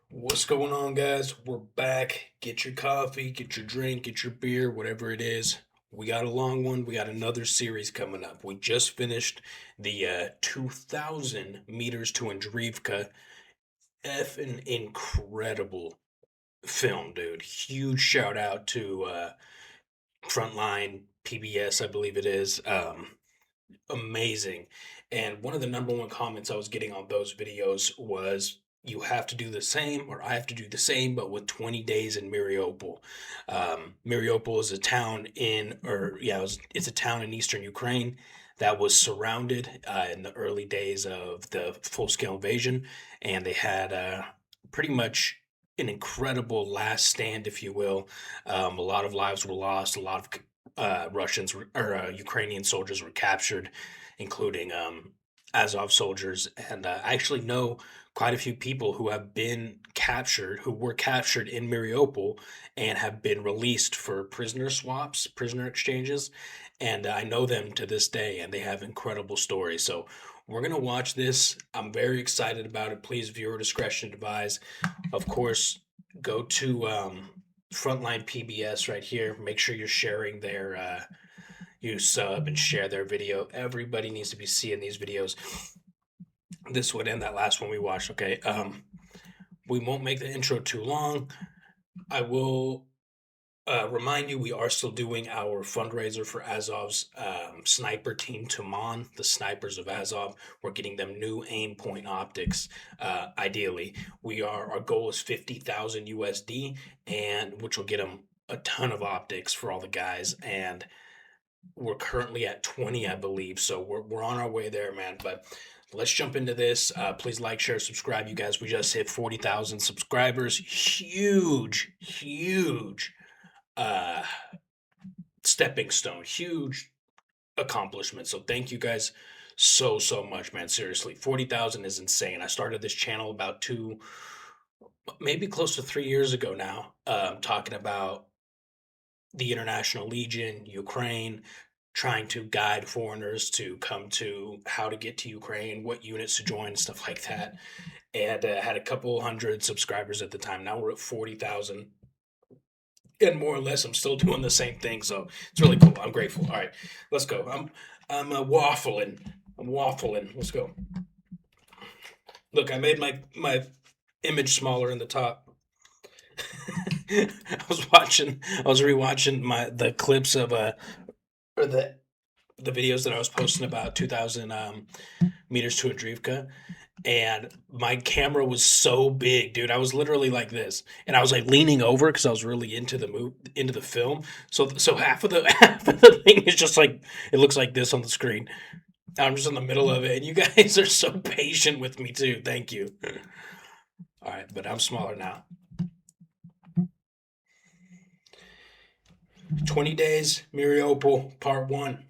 What's going on, guys? We're back. Get your coffee, get your drink, get your beer, whatever it is. We got a long one. We got another series coming up. We just finished the 2,000 meters to Andreevka. Effing incredible film, dude. Huge shout out to Frontline PBS, I believe it is. Amazing. And one of the number one comments I was getting on those videos was, you have to do the same, or I have to do the same, but with 20 days in Mariupol. Mariupol is a town in, or yeah, it's a town in eastern Ukraine that was surrounded in the early days of the full-scale invasion, and they had pretty much an incredible last stand, if you will. A lot of lives were lost, a lot of Russians or Ukrainian soldiers were captured, including Azov soldiers. And I actually know quite a few people who have been captured, who were captured in Mariupol and have been released for prisoner swaps, prisoner exchanges. And I know them to this day, and they have incredible stories. So we're going to watch this. I'm very excited about it. Please, viewer discretion advised. Of course, go to Frontline PBS right here. Make sure you're sharing their, you sub and share their video. Everybody needs to be seeing these videos. This one and that last one we watched, okay? We won't make the intro too long. I will remind you, we are still doing our fundraiser for Azov's sniper team, Tuman, the snipers of Azov. We're getting them new aim point optics, ideally. Our goal is 50,000 USD, and which will get them a ton of optics for all the guys. And we're currently at 20, I believe. So we're on our way there, man. But let's jump into this. Please like, share, subscribe. You guys, we just hit 40,000 subscribers. Huge stepping stone, huge accomplishment. So thank you guys so much, man. Seriously, 40,000 is insane. I started this channel about maybe close to 3 years ago now, talking about the International Legion, Ukraine, trying to guide foreigners to come to how to get to Ukraine, what units to join, stuff like that. And had a couple hundred subscribers at the time. Now we're at 40,000. And more or less, I'm still doing the same thing, so it's really cool. I'm grateful. All right, let's go. I'm waffling. Let's go. Look, I made my image smaller in the top. I was rewatching the clips of or the videos that I was posting about 2,000 meters to Andreevka. And my camera was so big, dude. I was literally like this, and I was like leaning over because I was really into the film. So half of the thing is just like, it looks like this on the screen. I'm just in the middle of it, and you guys are so patient with me too. Thank you. All right, but I'm smaller now. 20 days, Mariupol, part 1.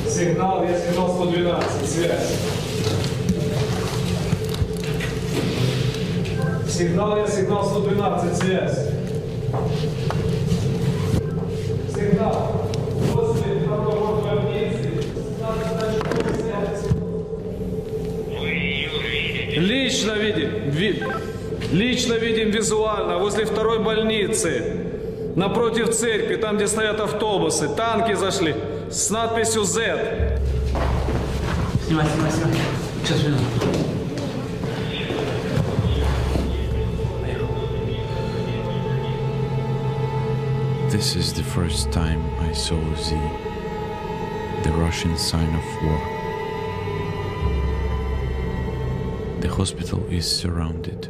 Сигнал, я сигнал 112, связь. Сигнал, я сигнал 112, связь. Сигнал. После второго больницы. Лично видим визуально возле второй больницы. Напротив церкви, там, где стоят автобусы, танки зашли с надписью Z. Снимай. Сейчас верну. This is the first time I saw the Russian sign of war. The hospital is surrounded.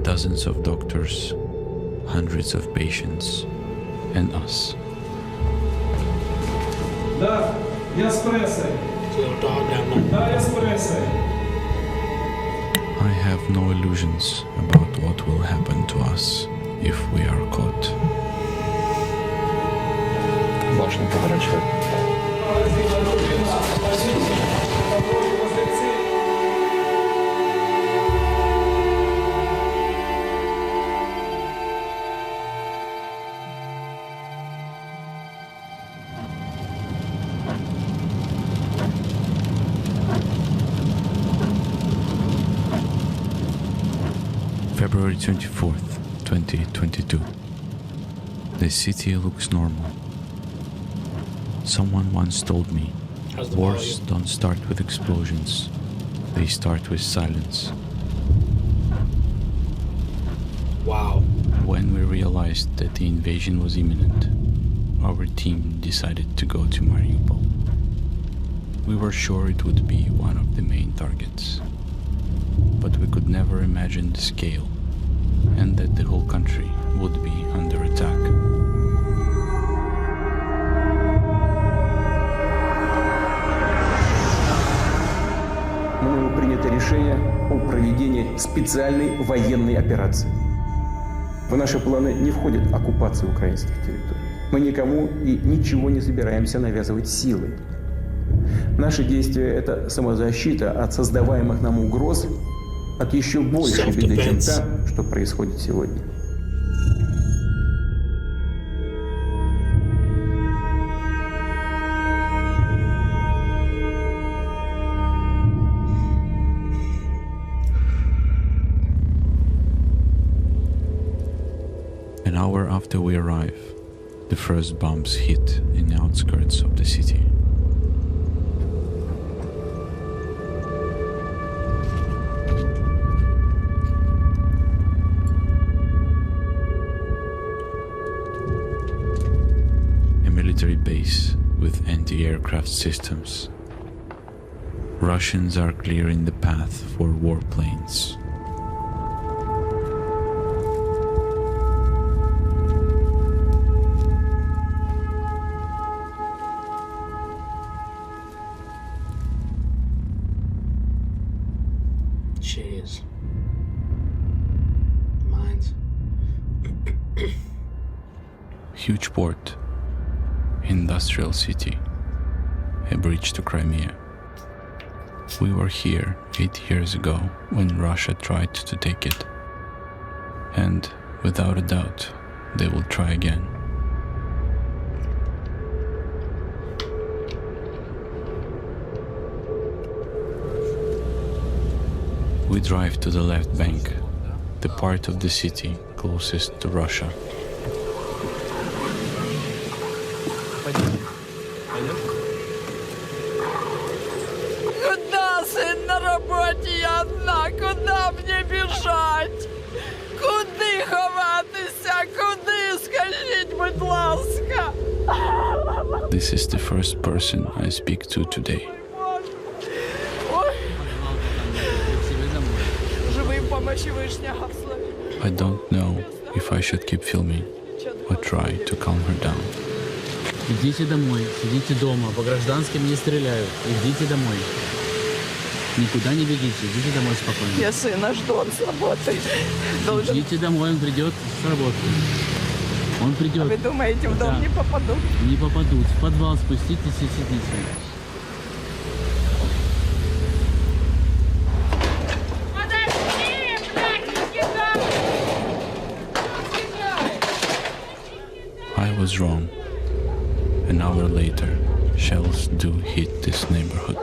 Dozens of doctors, hundreds of patients, and us. Да, Я с прессой. Little dog down there. Да, я с прессой. I have no illusions about what will happen to us if we are caught. Башня поворачивает. February 24th, 2022. The city looks normal. Someone once told me, How's the wars volume? don't start with explosions, they start with silence. Wow. When we realized that the invasion was imminent, our team decided to go to Mariupol. We were sure it would be one of the main targets, but we could never imagine the scale and that the whole country would be under attack. Мною принято решение о проведении специальной военной операции. В наши планы не входит оккупация украинских территорий. Мы никому и ничего не собираемся навязывать силой. Наши действия – это самозащита от создаваемых нам угроз, от еще большей беды, чем та, что происходит сегодня. An hour after we arrive, the first bombs hit in the outskirts of the city. A military base with anti-aircraft systems. Russians are clearing the path for warplanes. Jeez. Mines. Huge port, industrial city, a bridge to Crimea. We were here 8 years ago when Russia tried to take it. And without a doubt, they will try again. We drive to the left bank, the part of the city closest to Russia. Куда, сын, на роботі я одна? Куда мені біжать? Куди ховатися? Куди? Скажіть, будь ласка. This is the first person I speak to today. Ой. Живий помощі вишня, славі. I don't know if I should keep filming or try to calm her down. Идите домой, сидите дома, по гражданским не стреляют. Идите домой. Никуда не бегите, идите домой спокойно. Я сына жду, он с работы. Должен... Идите домой, он придет с работы. Он придет. Вы думаете, в дом Да. не попаду? Не попадут. В подвал спуститесь и сидите. I was wrong. An hour later, shells do hit this neighborhood.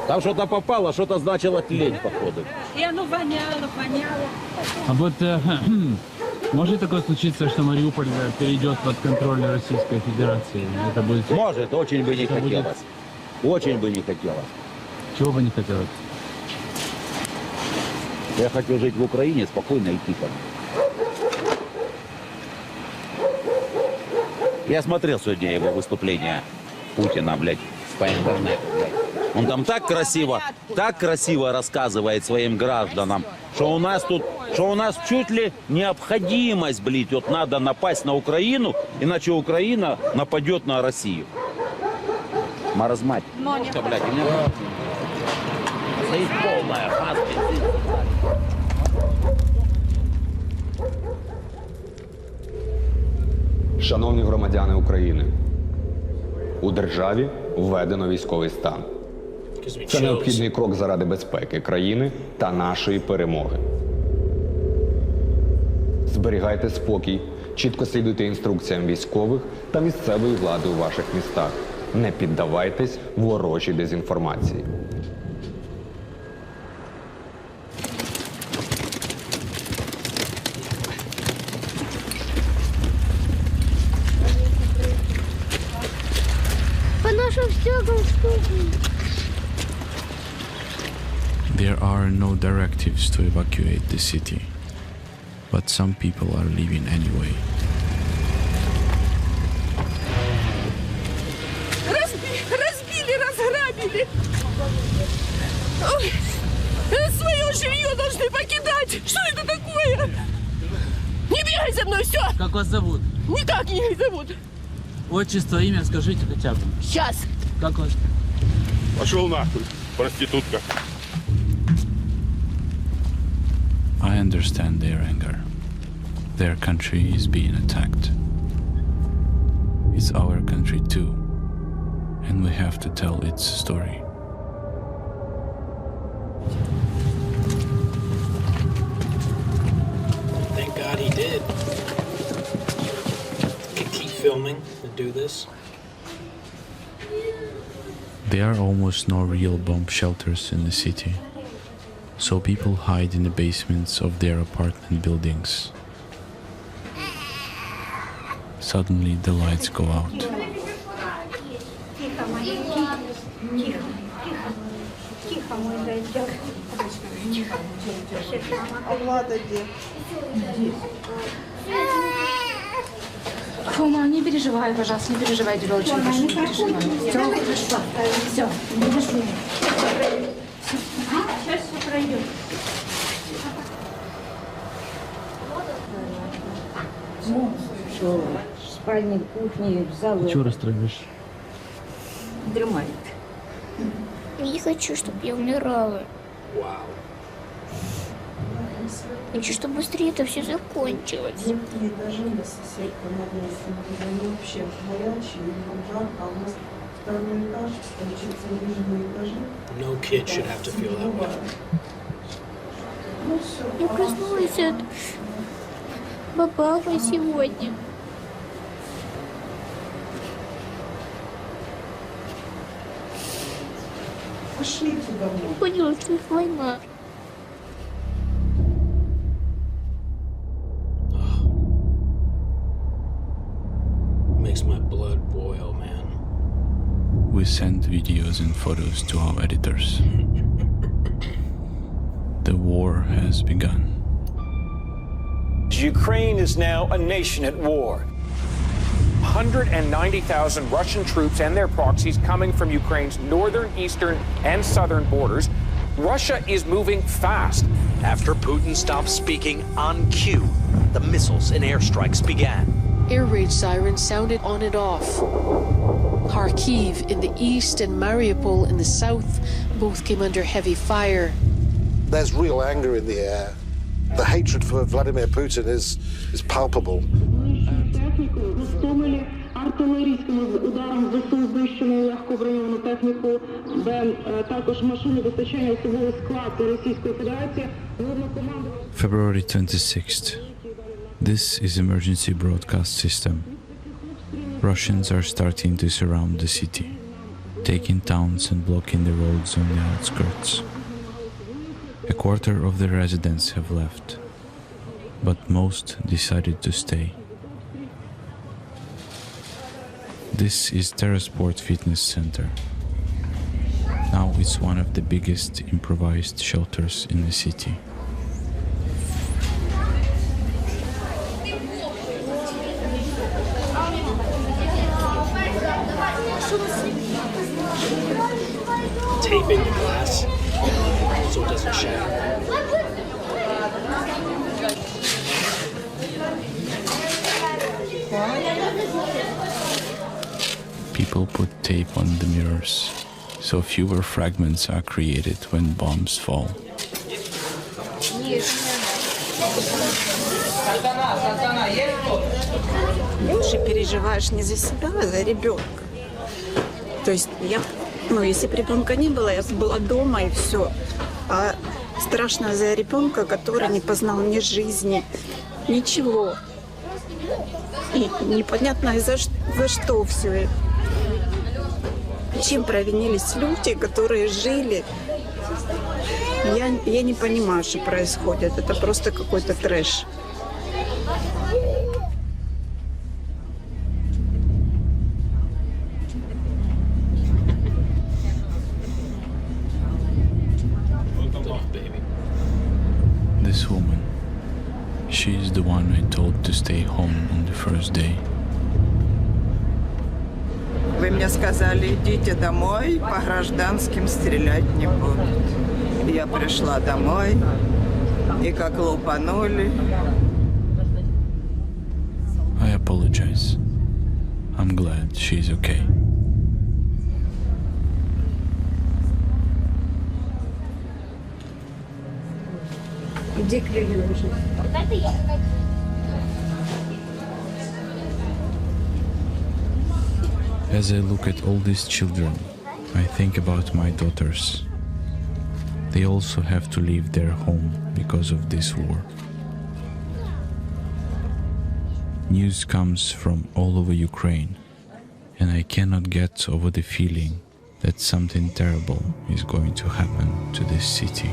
Там что-то попало, что-то значило тлеть, походу. И оно воняло. А вот может такое случиться, что Мариуполь перейдет под контроль Российской Федерации? Это будет... Может, очень бы не Это будет- хотелось. Очень бы не хотелось. Чего бы не хотелось? Я хочу жить в Украине спокойно и тихо. Я смотрел сегодня его выступление Путина, блядь, по интернету, блядь. Он там так красиво рассказывает своим гражданам, что у нас чуть ли необходимость, блядь, вот надо напасть на Украину, иначе Украина нападет на Россию. Маразмать. Что, блядь, у меня стоит полная хаспи. Шановні громадяни України, у державі введено військовий стан. Це необхідний крок заради безпеки країни та нашої перемоги. Зберігайте спокій, чітко слідуйте інструкціям військових та місцевої влади у ваших містах. Не піддавайтесь ворожій дезінформації. There are no directives to evacuate the city, but some people are leaving anyway. Разбили, разграбили. Ой, свое жилье должны покидать. Что это такое? Не бегай за мной, все. Как вас зовут? Никак не зовут. Отчество, имя скажите хотя бы. Сейчас. Как вас? Пошел нахуй, проститутка. I understand their anger. Their country is being attacked. It's our country too, and we have to tell its story. Thank God he did. Can keep filming and do this. There are almost no real bomb shelters in the city, so people hide in the basements of their apartment buildings. Suddenly the lights go out. Фома, не переживай, пожалуйста, не переживай, девочка, не переживай. Все хорошо. Все, не переживай. Сейчас все пройдет. Что, спальник, кухни, зал. Чего расстраиваешь? Дремает. Не хочу, чтобы я умирала. Wow. Хочу, чтобы быстрее это все закончилось. No kid should have to feel that way. Я проснулась от бабахи сегодня. Я поняла, что это война. Makes my blood boil, man. We send videos and photos to our editors. The war has begun. Ukraine is now a nation at war. 190,000 Russian troops and their proxies coming from Ukraine's northern, eastern, and southern borders. Russia is moving fast. After Putin stopped speaking on cue, the missiles and airstrikes began. Air raid sirens sounded on and off. Kharkiv in the east and Mariupol in the south both came under heavy fire. There's real anger in the air. The hatred for Vladimir Putin is palpable. February 26th. This is emergency broadcast system. Russians are starting to surround the city, taking towns and blocking the roads on the outskirts. A quarter of the residents have left, but most decided to stay. This is Terrasport Fitness Center. Now it's one of the biggest improvised shelters in the city. Taping the glass so it doesn't shatter. people put tape on the mirrors, so fewer fragments are created when bombs fall. Больше переживаешь не за себя, а за ребенка. То есть если бы ребенка не было, я бы была дома и все. А страшно за ребенка, который не познал ни жизни, ничего. И непонятно за что все это. Чем провинились люди, которые жили. Я не понимаю, что происходит. Это просто какой-то трэш. This woman, she is the one I told to stay home on the first day. Вы мне сказали, идите домой, по гражданским стрелять не будут. Я пришла домой, и как лупанули. I apologize. I'm glad she's okay. Где Кред? As I look at all these children, I think about my daughters. They also have to leave their home because of this war. News comes from all over Ukraine, and I cannot get over the feeling that something terrible is going to happen to this city.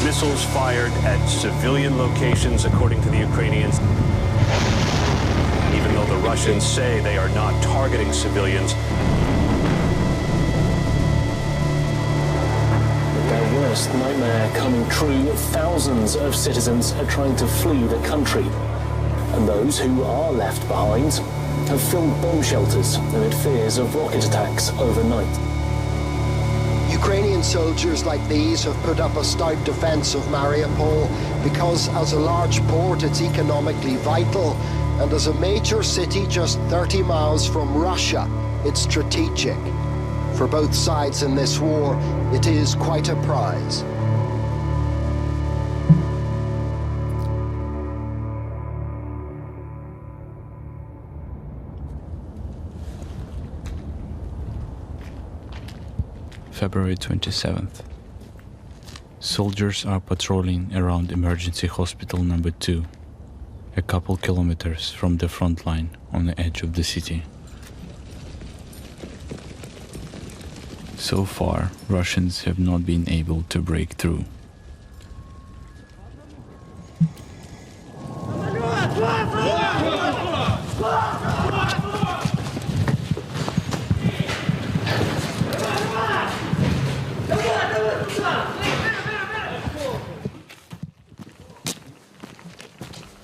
Missiles fired at civilian locations, according to the Ukrainians. Even though the Russians say they are not targeting civilians. Their worst nightmare coming true. Thousands of citizens are trying to flee the country. And those who are left behind have filled bomb shelters amid fears of rocket attacks overnight. Ukrainian soldiers like these have put up a stout defense of Mariupol because as a large port it's economically vital, and as a major city just 30 miles from Russia, it's strategic. For both sides in this war, it is quite a prize. February 27th. Soldiers are patrolling around emergency hospital number 2, a couple kilometers from the front line on the edge of the city. So far, Russians have not been able to break through.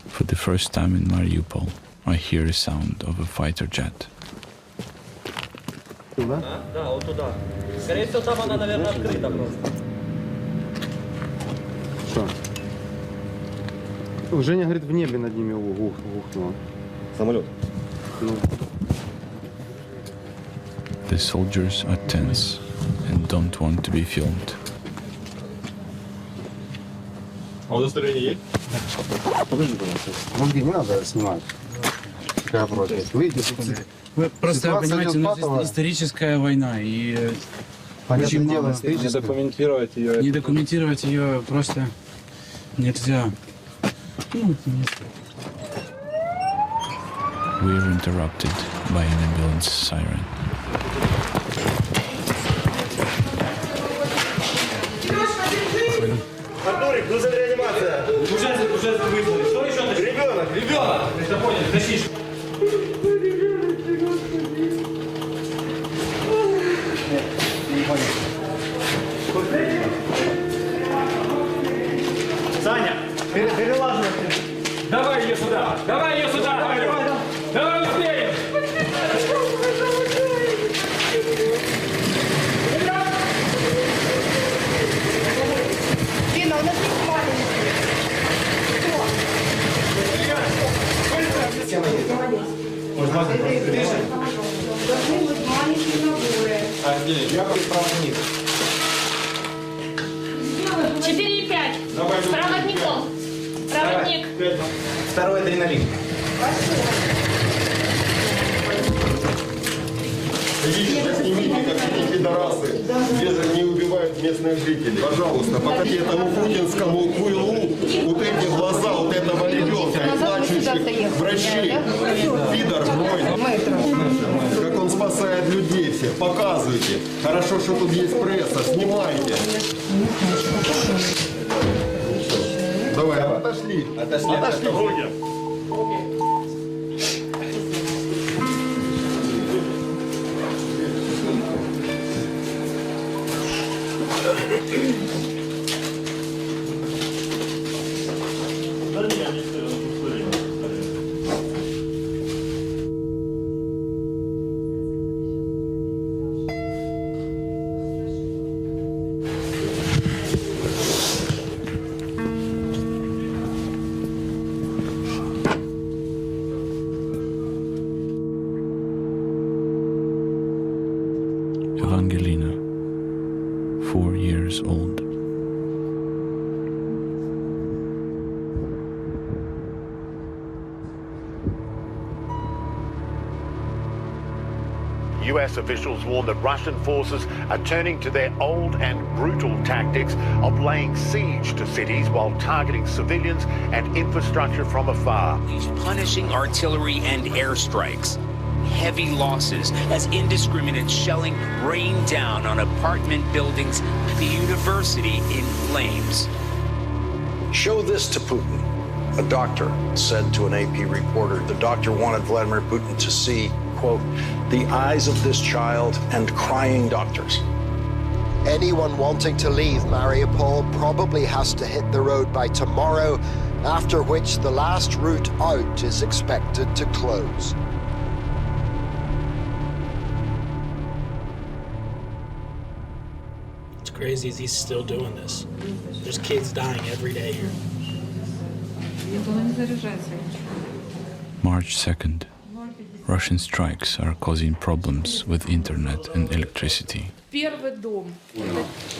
For the first time in Mariupol, I hear a sound of a fighter jet. Да, вот туда. Скорее всего, там она, наверное, открыта просто. Что? Женя говорит, в небе над ними ухнуло. Самолет. Ну. The soldiers are tense and don't want to be filmed. А удостоверение есть? Подожди, пожалуйста. Мозги не надо снимать. Какая против? Видите, Просто, понимаете, историческая война, и понятное дело, не документировать ее просто нельзя. We're interrupted by an ambulance siren. Артурик, нужна реанимация. Уже вызвали. Что еще? Ребенок. Это понял, тащишь. Саня, перелаживай. Давай ее сюда. Давай ее сюда. Давай успеем. Дина, у нас есть маленький. Кто? Я проводник. 4,5. С проводником. Проводник. Второй адреналин. Видите, снимите, как эти пидорасы не убивают местных жителей. Пожалуйста, покажите этому путинскому хуйлу вот эти глаза вот этого ребенка и плачущих врачей. Пидор мой. Как он спасает людей всех. Показывайте. Хорошо, что тут есть пресса. Снимайте. Давай, отошли. Отошли. Evangelina, 4 years old. US officials warn that Russian forces are turning to their old and brutal tactics of laying siege to cities while targeting civilians and infrastructure from afar. Punishing artillery and airstrikes. Heavy losses as indiscriminate shelling rained down on apartment buildings, the university in flames. Show this to Putin. A doctor said to an AP reporter, the doctor wanted Vladimir Putin to see, quote, the eyes of this child and crying doctors. Anyone wanting to leave Mariupol probably has to hit the road by tomorrow, after which the last route out is expected to close. It's crazy he's still doing this. There's kids dying every day here. March 2nd. Russian strikes are causing problems with internet and electricity. Первый дом.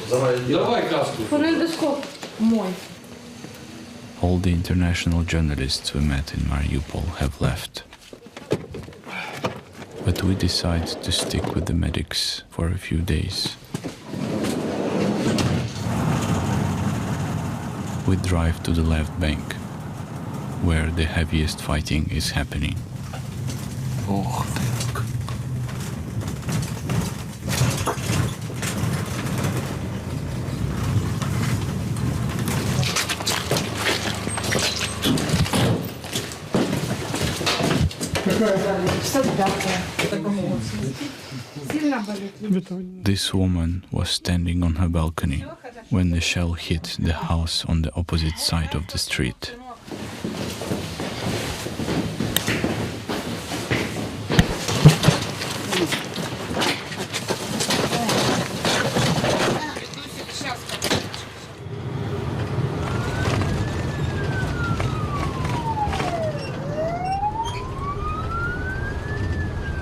Давай каску. Фонендоскоп мой. All the international journalists we met in Mariupol have left. But we decide to stick with the medics for a few days. We drive to the left bank, where the heaviest fighting is happening. Ох ты. This woman was standing on her balcony when the shell hit the house on the opposite side of the street.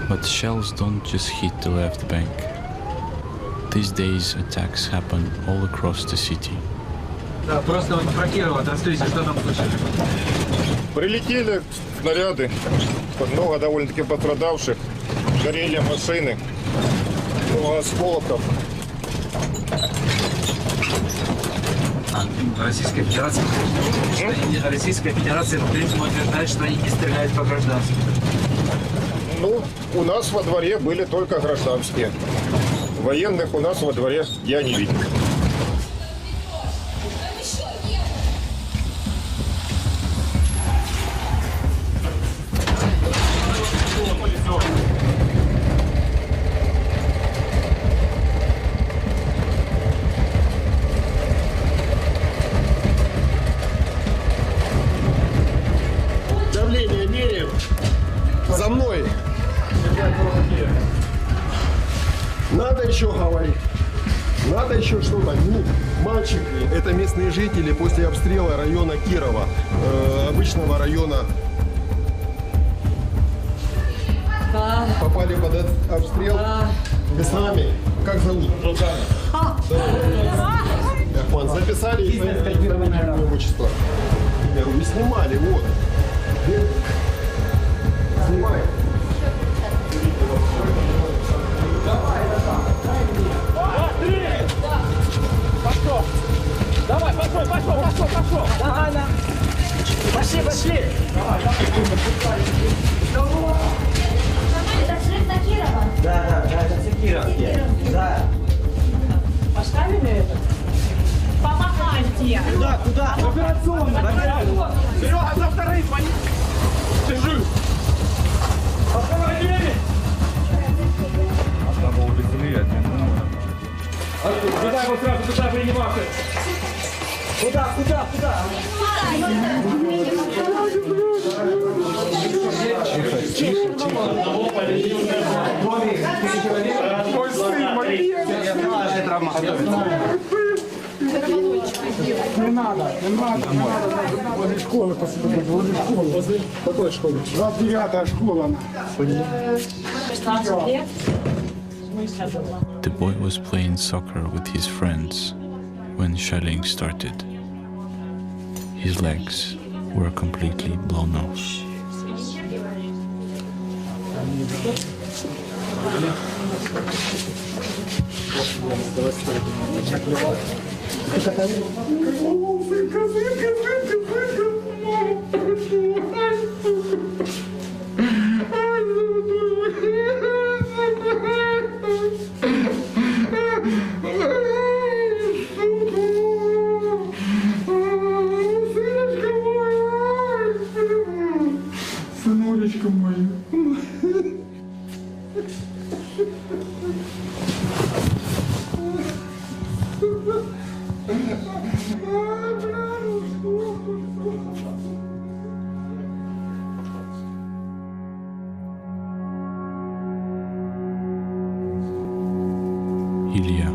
But shells don't just hit the left bank. These days attacks happen all across the city. Да, просто вот про Кирова, отстойте, что там случилось? Прилетели снаряды, много довольно-таки пострадавших, горели машины, много осколков. Российская Федерация, Российская Федерация по-прежнему утверждает, что они не стреляют по гражданским. Ну, у нас во дворе были только гражданские. Военных у нас во дворе я не видел. Давление меряем. За мной. Надо еще говорить. Надо еще что-то. Ну, мальчики, это местные жители после обстрела района Кирова, обычного района. Попали под обстрел. Вы с нами? Как зовут? Ахман, записали и его числа. Вы снимали, вот. Снимай. Пошел! Давай, пошел! Давай, да. Пошли! Давай. Это шрифт Закирова? Да, это Закировский. Да. Поставили это? Помахайте. Куда? В операционную. Серега, за вторым, держи. Открывай двери. Одного увезли, один. Куда его сразу туда приниматься? Куда? Мой сын, молодец. Не надо. Возле школы посмотреть, возле школы. Возле какой школы? 29-я школа. 16 лет. The boy was playing soccer with his friends when shelling started. His legs were completely blown off. Сынулечка моя. Ilya,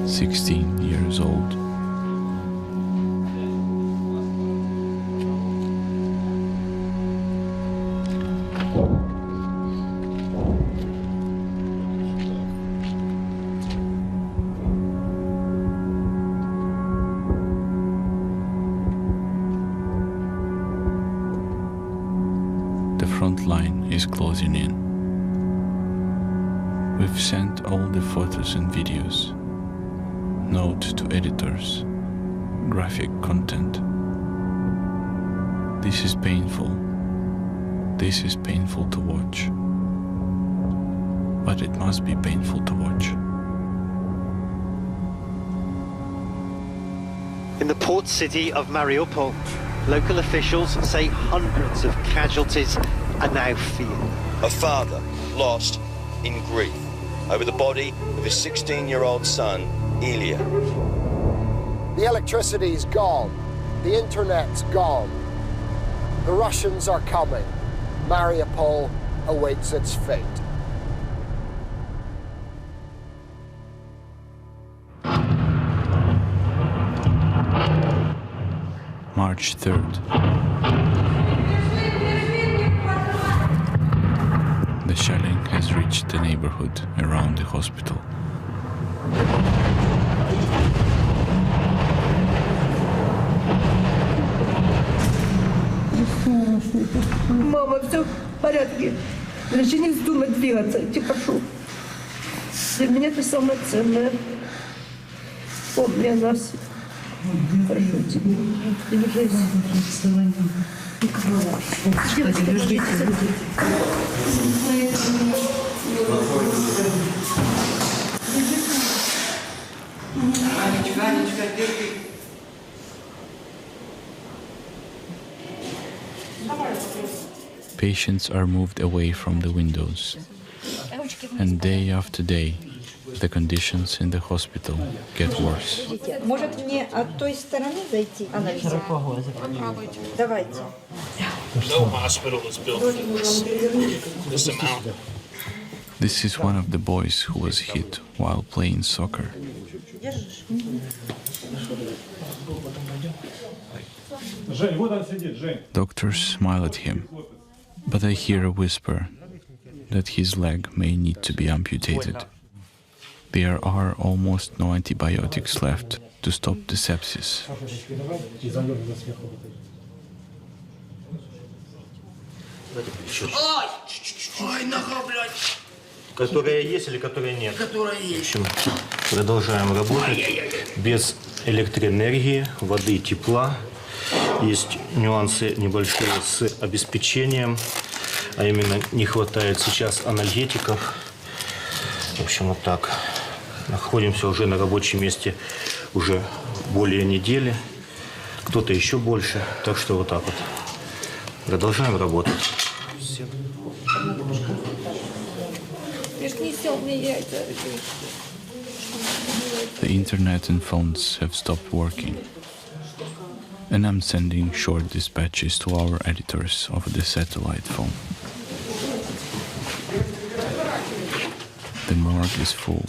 16 years old. The front line is closing in. We've sent all the photos and videos. Note to editors. Graphic content. This is painful. This is painful to watch. But it must be painful to watch. In the port city of Mariupol, local officials say hundreds of casualties are now feared. A father lost in grief over the body of his 16-year-old son, Ilya. The electricity's gone. The internet's gone. The Russians are coming. Mariupol awaits its fate. March 3rd. The shelling has reached the neighborhood around the hospital. Мама, все в порядке. Даже не вздумай двигаться, я тебя прошу. Для меня это самое ценное. Помни о нас. Прошу тебя. Держись. Patients are moved away from the windows, and day after day, the conditions in the hospital get worse. Может мне от той стороны зайти? Давайте. No hospital is built for this amount. This is one of the boys who was hit while playing soccer. Жень, вот он сидит, Жень. Doctors smile at him, but I hear a whisper that his leg may need to be amputated. There are almost no antibiotics left to stop the sepsis. Ой, нога, блядь! Которая есть или которая нет? Которая есть. В общем, продолжаем работать без электроэнергии, воды, тепла. Есть нюансы небольшие с обеспечением, а именно не хватает сейчас анальгетиков. В общем, вот так. Находимся уже на рабочем месте уже более недели, кто-то еще больше. Так что вот так вот. Продолжаем работать. The internet and phones have stopped working, and I'm sending short dispatches to our editors over the satellite phone. The morgue is full,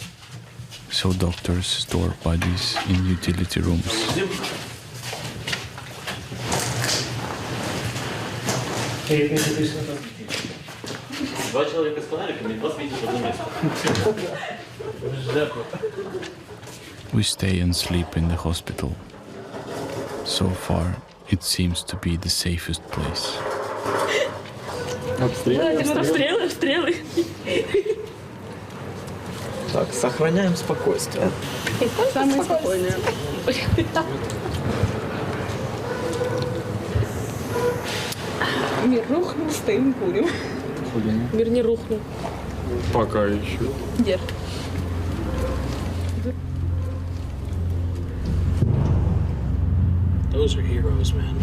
so doctors store bodies in utility rooms. Два человека с фонариками, два светят в одно место. We stay and sleep in the hospital. So far, it seems to be the safest place. Обстрелы. Так, сохраняем спокойствие. Самые спокойные. Мир рухнул, стоим, курим. Мир не рухнул. Пока еще. Где? Those are heroes, man.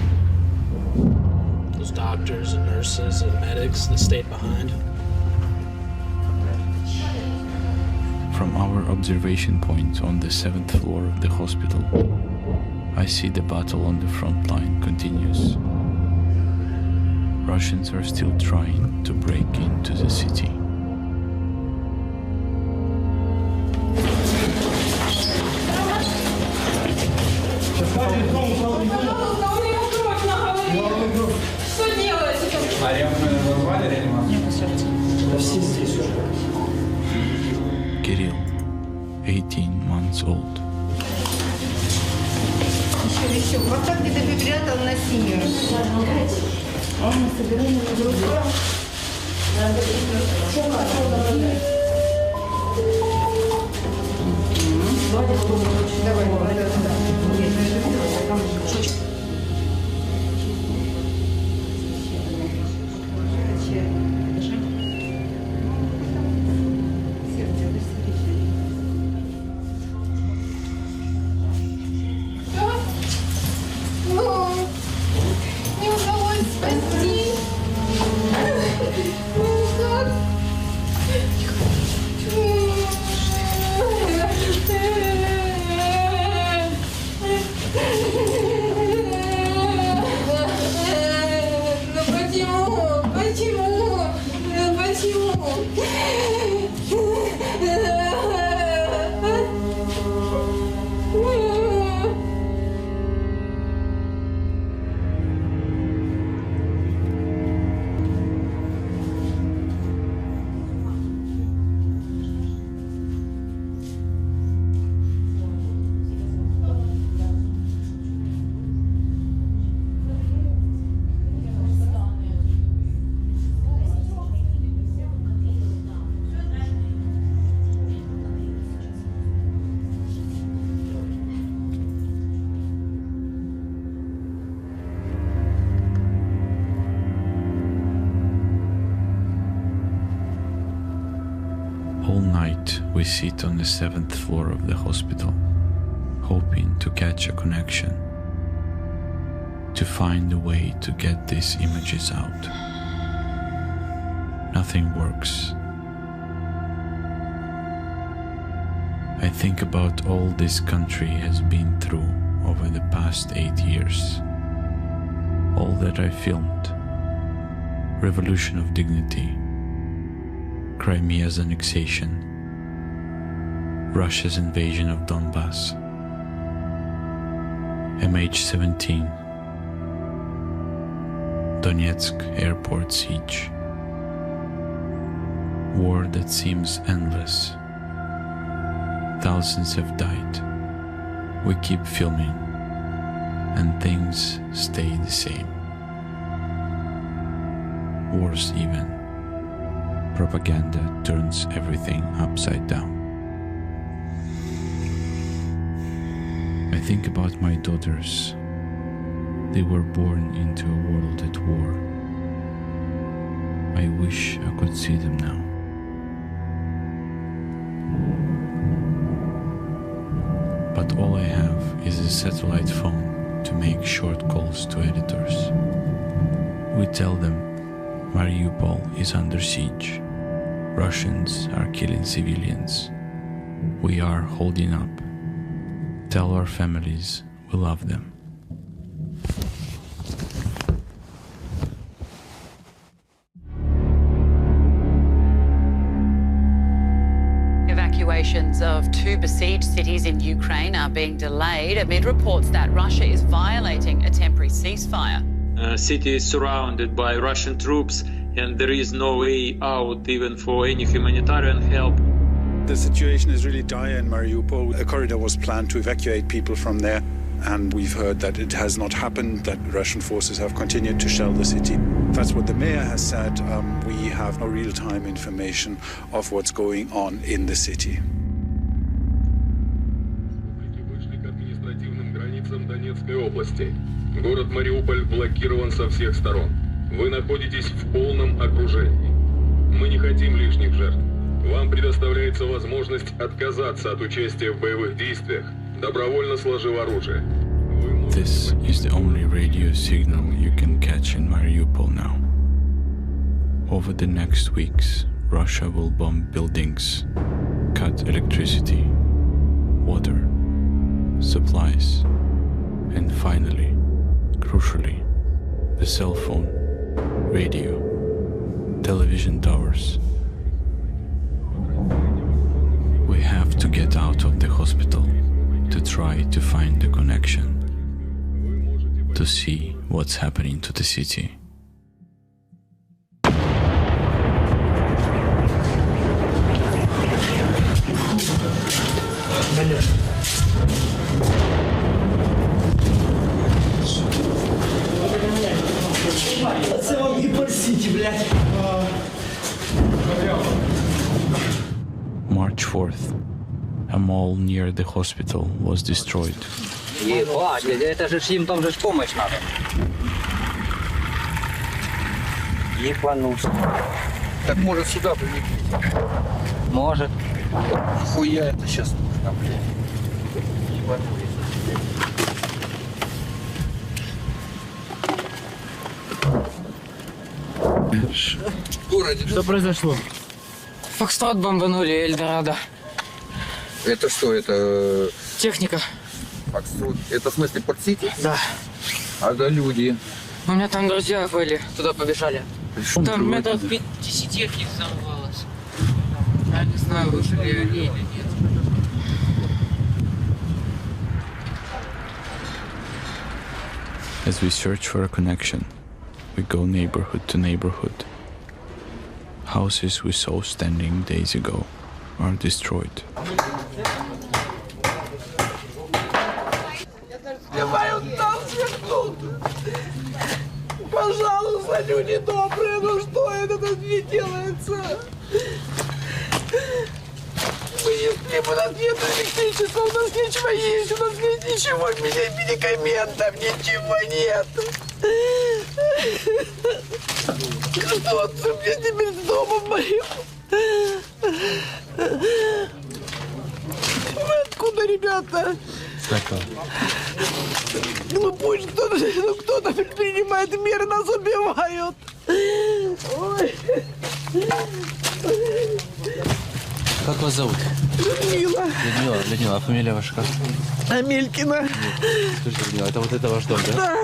Those doctors and nurses and medics that stayed behind. From our observation point on the 7th floor of the hospital, I see the battle on the front line continues. Russians are still trying to break into the city. Что делать? А я назвали реанимацию? Да все здесь уже. Kirill, 18 months old. Еще. Вот так где-то припрятал на синюю. Он собирает на другую. Давай. Не удалось спасти. Ну как? Ну почему? All night we sit on the 7th floor of the hospital, hoping to catch a connection, to find a way to get these images out. Nothing works. I think about all this country has been through over the past 8 years. All that I filmed. Revolution of Dignity, Crimea's annexation, Russia's invasion of Donbass, MH17, Donetsk airport siege, war that seems endless, Thousands have died. We keep filming, and things stay the same. Worse even. Propaganda turns everything upside down. I think about my daughters. They were born into a world at war. I wish I could see them now. But all I have is a satellite phone to make short calls to editors. We tell them Mariupol is under siege. Russians are killing civilians. We are holding up. Tell our families we love them. Evacuations of 2 besieged cities in Ukraine are being delayed amid reports that Russia is violating a temporary ceasefire. City is surrounded by Russian troops and there is no way out even for any humanitarian help. The situation is really dire in Mariupol. A corridor was planned to evacuate people from there, and we've heard that it has not happened, that Russian forces have continued to shell the city. That's what the mayor has said. We have no real-time information of what's going on in the city. Город Мариуполь блокирован со всех сторон. Вы находитесь в полном окружении. Мы не хотим лишних жертв. Вам предоставляется возможность отказаться от участия в боевых действиях, добровольно сложив оружие. This is the only radio signal you can catch in Mariupol now. Over the next weeks, Russia will bomb buildings, cut electricity, water, supplies, and finally, crucially, the cell phone, radio, television towers. We have to get out of the hospital to try to find the connection, to see what's happening to the city. March 4th, a mall near the hospital was destroyed. Это же им там же помощь надо. Ебануться. Так может сюда прилететь? Может. Хуя это сейчас нужно, блядь. Что произошло? Фокстрот бомбанули, Эльдорадо. Это что, это... Техника. Фокстрот. Это в смысле под Сити? Да. А да люди? У меня там друзья были, туда побежали. Там метров 50 техник взорвалось. Я не знаю, выжили они или нет. As we search for a connection, we go neighborhood to neighborhood. Houses we saw standing days ago are destroyed. Сливают там свернут. Пожалуйста, люди добрые, ну что это тут не делается? Мы если у нас нет электричества, у нас ничего есть, у нас нет ничего, медикаментов, ничего нет. Что мне теперь с домом моим? Вы откуда, ребята? Ну пусть кто-то предпринимает меры, нас убивают. Ой. Как вас зовут? Людмила. Людмила, а фамилия ваша как? Амелькина. Слушайте, Людмила, это ваш дом, да? Да.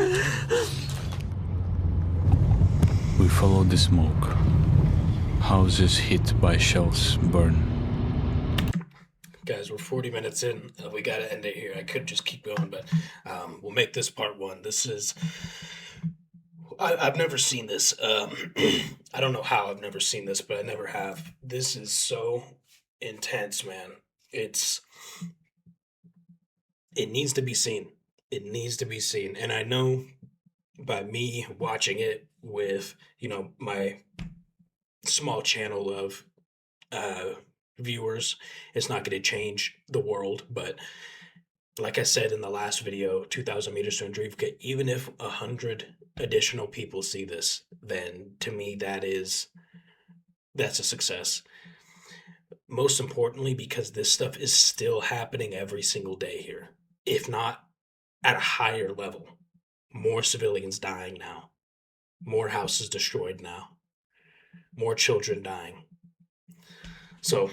We follow the smoke. Houses hit by shells burn. Guys, we're 40 minutes in. We got to end it here. I could just keep going, but we'll make this part one. This is... I've never seen this. I don't know how I've never seen this, but I never have. This is so intense, man. it needs to be seen. It needs to be seen. And I know by me watching it with, my small channel of viewers, it's not going to change the world. But like I said in the last video, 2,000 meters to Andreevka, even if 100 additional people see this, then to me that's a success. Most importantly, because this stuff is still happening every single day here, if not at a higher level. More civilians dying now, more houses destroyed now, more children dying. So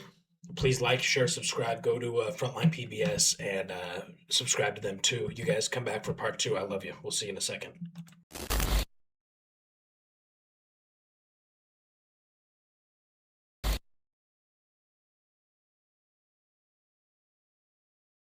please like, share, subscribe. Go to Frontline PBS and subscribe to them too. You guys come back for part 2. I love you. We'll see you in a second.